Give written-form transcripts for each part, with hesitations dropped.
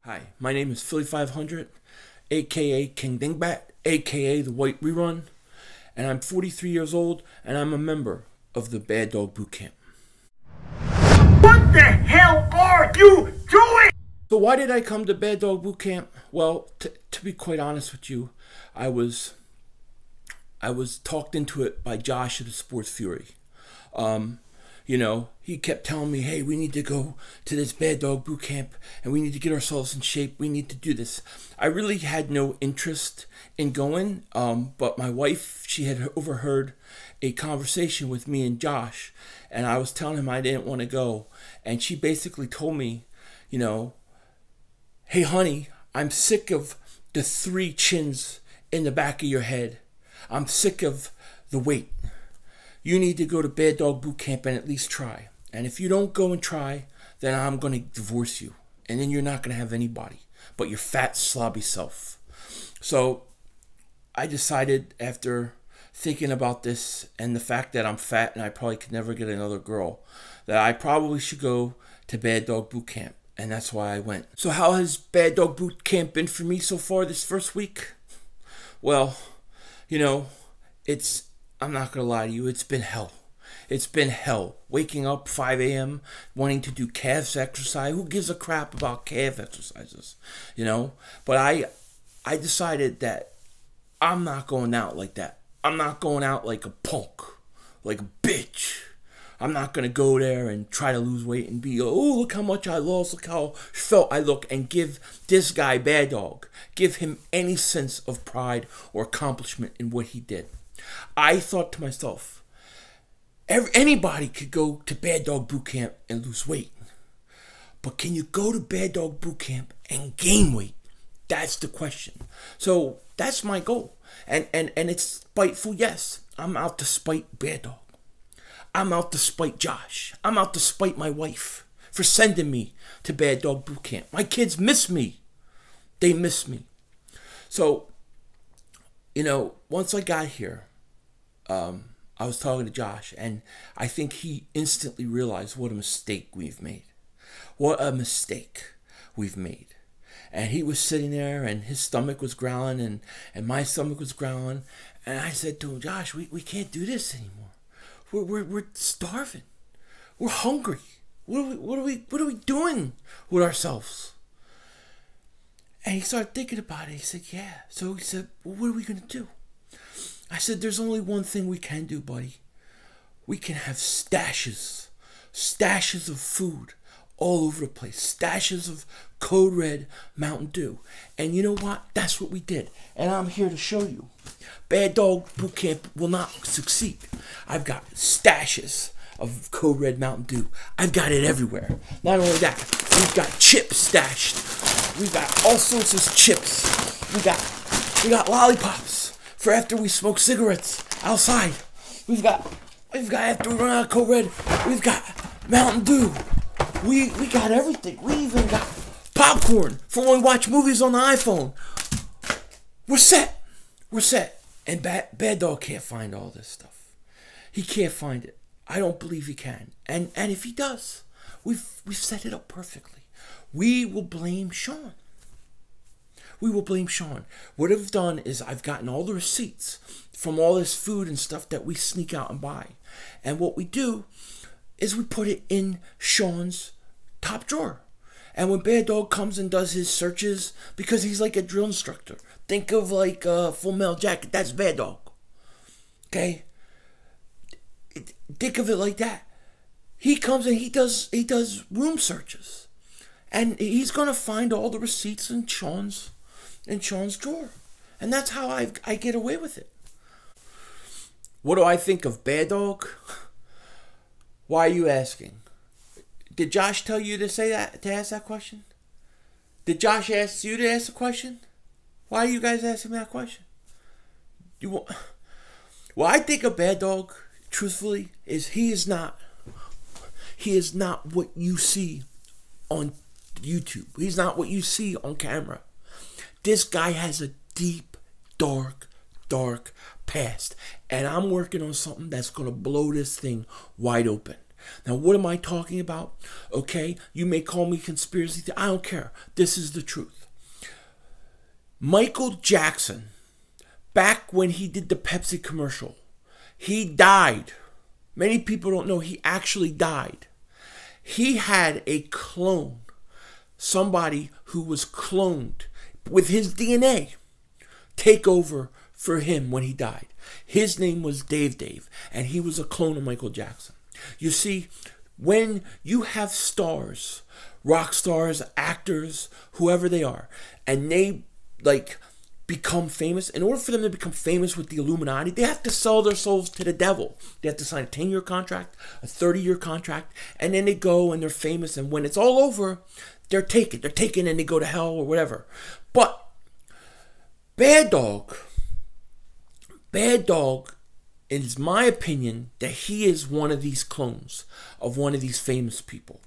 Hi, my name is Philly.500, aka King Dingbat, aka the White Rerun, and I'm 43 years old, and I'm a member of the Baddog Boot Camp. What the hell are you doing? So why did I come to Baddog Boot Camp? Well, to be quite honest with you, I was talked into it by Josh of the Sports Fury. You know, he kept telling me, hey, we need to go to this Baddog Boot Camp and we need to get ourselves in shape. We need to do this. I really had no interest in going, but my wife, she had overheard a conversation with me and Josh, and I was telling him I didn't want to go. And she basically told me, you know, hey, honey, I'm sick of the 3 chins in the back of your head. I'm sick of the weight. You need to go to Baddog Boot Camp and at least try. And if you don't go and try, then I'm going to divorce you. And then you're not going to have anybody but your fat, slobby self. So I decided, after thinking about this and the fact that I'm fat and I probably could never get another girl, that I probably should go to Baddog Boot Camp. And that's why I went. So how has Baddog Boot Camp been for me so far this first week? Well, you know, I'm not going to lie to you, it's been hell. It's been hell. Waking up 5 a.m., wanting to do calves exercise. Who gives a crap about calf exercises? You know? But I decided that I'm not going out like that. I'm not going out like a punk, like a bitch. I'm not going to go there and try to lose weight and be, oh, look how much I lost, look how felt I look, and give this guy, Baddog, give him any sense of pride or accomplishment in what he did. I thought to myself, anybody could go to Baddog Boot Camp and lose weight. But can you go to Baddog Boot Camp and gain weight? That's the question. So that's my goal. And it's spiteful, yes. I'm out to spite Baddog. I'm out to spite Josh. I'm out to spite my wife for sending me to Baddog Boot Camp. My kids miss me. They miss me. So, you know, once I got here, I was talking to Josh, and I think he instantly realized what a mistake we've made. What a mistake we've made. And he was sitting there, and his stomach was growling, and my stomach was growling. And I said to him, Josh, we can't do this anymore. We're starving. We're hungry. What are we doing with ourselves? And he started thinking about it. He said, yeah. So he said, well, what are we going to do? I said, there's only one thing we can do, buddy. We can have stashes. Stashes of food all over the place. Stashes of Code Red Mountain Dew. And you know what? That's what we did. And I'm here to show you. Baddog Boot Camp will not succeed. I've got stashes of Code Red Mountain Dew. I've got it everywhere. Not only that, we've got chips stashed. We've got all sorts of chips. We got lollipops for after we smoke cigarettes outside. We've got after we run out of Code Red, we've got Mountain Dew. We got everything. We even got popcorn for when we watch movies on the iPhone. We're set. We're set. And Baddog can't find all this stuff. He can't find it. I don't believe he can. And if he does, we've set it up perfectly. We will blame Sean. We will blame Sean. What I've done is I've gotten all the receipts from all this food and stuff that we sneak out and buy. And what we do is we put it in Sean's top drawer. And when Baddog comes and does his searches, because he's like a drill instructor. Think of like Full Metal Jacket. That's Baddog. Okay? Think of it like that. He comes and he does room searches. And he's going to find all the receipts in Sean's drawer. And that's how I get away with it. What do I think of Baddog? Why are you asking? Did Josh tell you to say that, to ask that question? Did Josh ask you to ask the question? Why are you guys asking me that question? Well, I think of Baddog, truthfully, is he is not what you see on YouTube. He's not what you see on camera. This guy has a deep, dark past. And I'm working on something that's going to blow this thing wide open. Now, what am I talking about? Okay, you may call me conspiracy theory. I don't care. This is the truth. Michael Jackson, back when he did the Pepsi commercial, he died. Many people don't know he actually died. He had a clone, somebody who was cloned with his DNA, take over for him when he died. His name was Dave, and he was a clone of Michael Jackson. You see, when you have stars, rock stars, actors, whoever they are, and they become famous, in order for them to become famous with the Illuminati, they have to sell their souls to the devil. They have to sign a 10-year contract, a 30-year contract, and then they go and they're famous, and when it's all over, they're taken and they go to hell or whatever. But Baddog, it's my opinion that he is one of these clones of one of these famous people.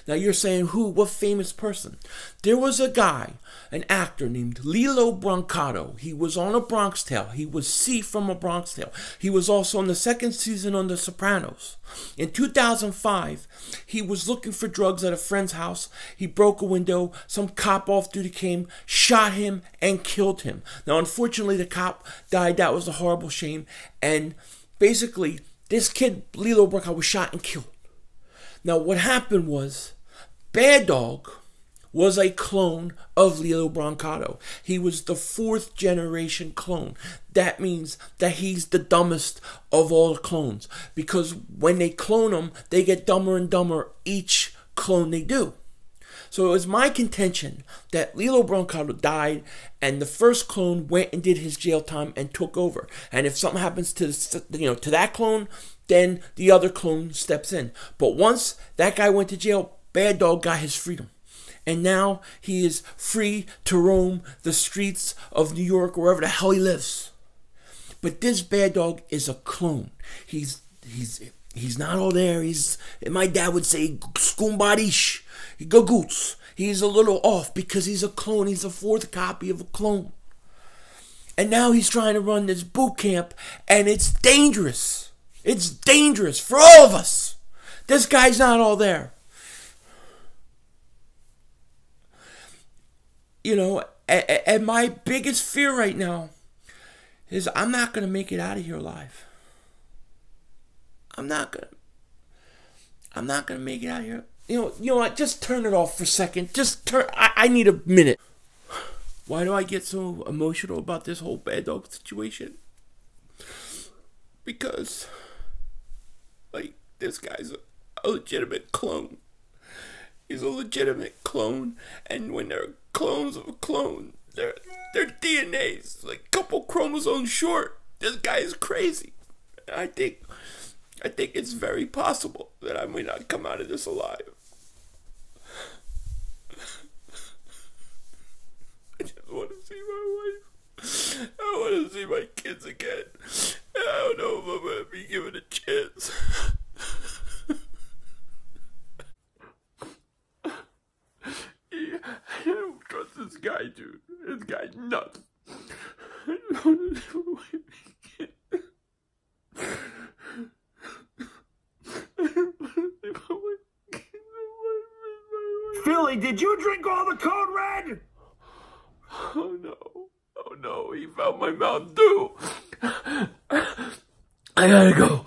Now you're saying, who? What famous person? There was a guy, an actor named Lilo Brancato. He was on A Bronx Tale. He was C from A Bronx Tale. He was also on the second season on The Sopranos. In 2005, he was looking for drugs at a friend's house. He broke a window. Some cop off duty came, shot him, and killed him. Now, unfortunately, the cop died. That was a horrible shame. And basically, this kid, Lilo Brancato, was shot and killed. Now, what happened was, Baddog was a clone of Lilo Brancato. He was the 4th generation clone. That means that he's the dumbest of all the clones. Because when they clone him, they get dumber and dumber each clone they do. So it was my contention that Lilo Brancato died, and the first clone went and did his jail time and took over. And if something happens to to that clone, then the other clone steps in. But once that guy went to jail, Baddog got his freedom. And now he is free to roam the streets of New York, wherever the hell he lives. But this Baddog is a clone. He's not all there. My dad would say, skumbadish. He gagoots. He's a little off because he's a clone. He's a 4th copy of a clone. And now he's trying to run this boot camp, and it's dangerous. It's dangerous for all of us. This guy's not all there. You know, and my biggest fear right now is I'm not going to make it out of here alive. I'm not going to make it out of here. You know what? Just turn it off for a second. Just turn. I need a minute. Why do I get so emotional about this whole Baddog situation? Because, this guy's a legitimate clone. He's a legitimate clone, and when they're clones of a clone, their DNA's like a couple chromosomes short. This guy is crazy. I think it's very possible that I may not come out of this alive. I just want to see my wife. I want to see my kids again. I don't know if I'm going to be given a chance. I don't trust this guy, dude. This guy's nuts. I don't want to see my wife again. I don't want to see my wife again. Philly, did you drink all the Code Red? Oh no, he found my mouth too. I gotta go.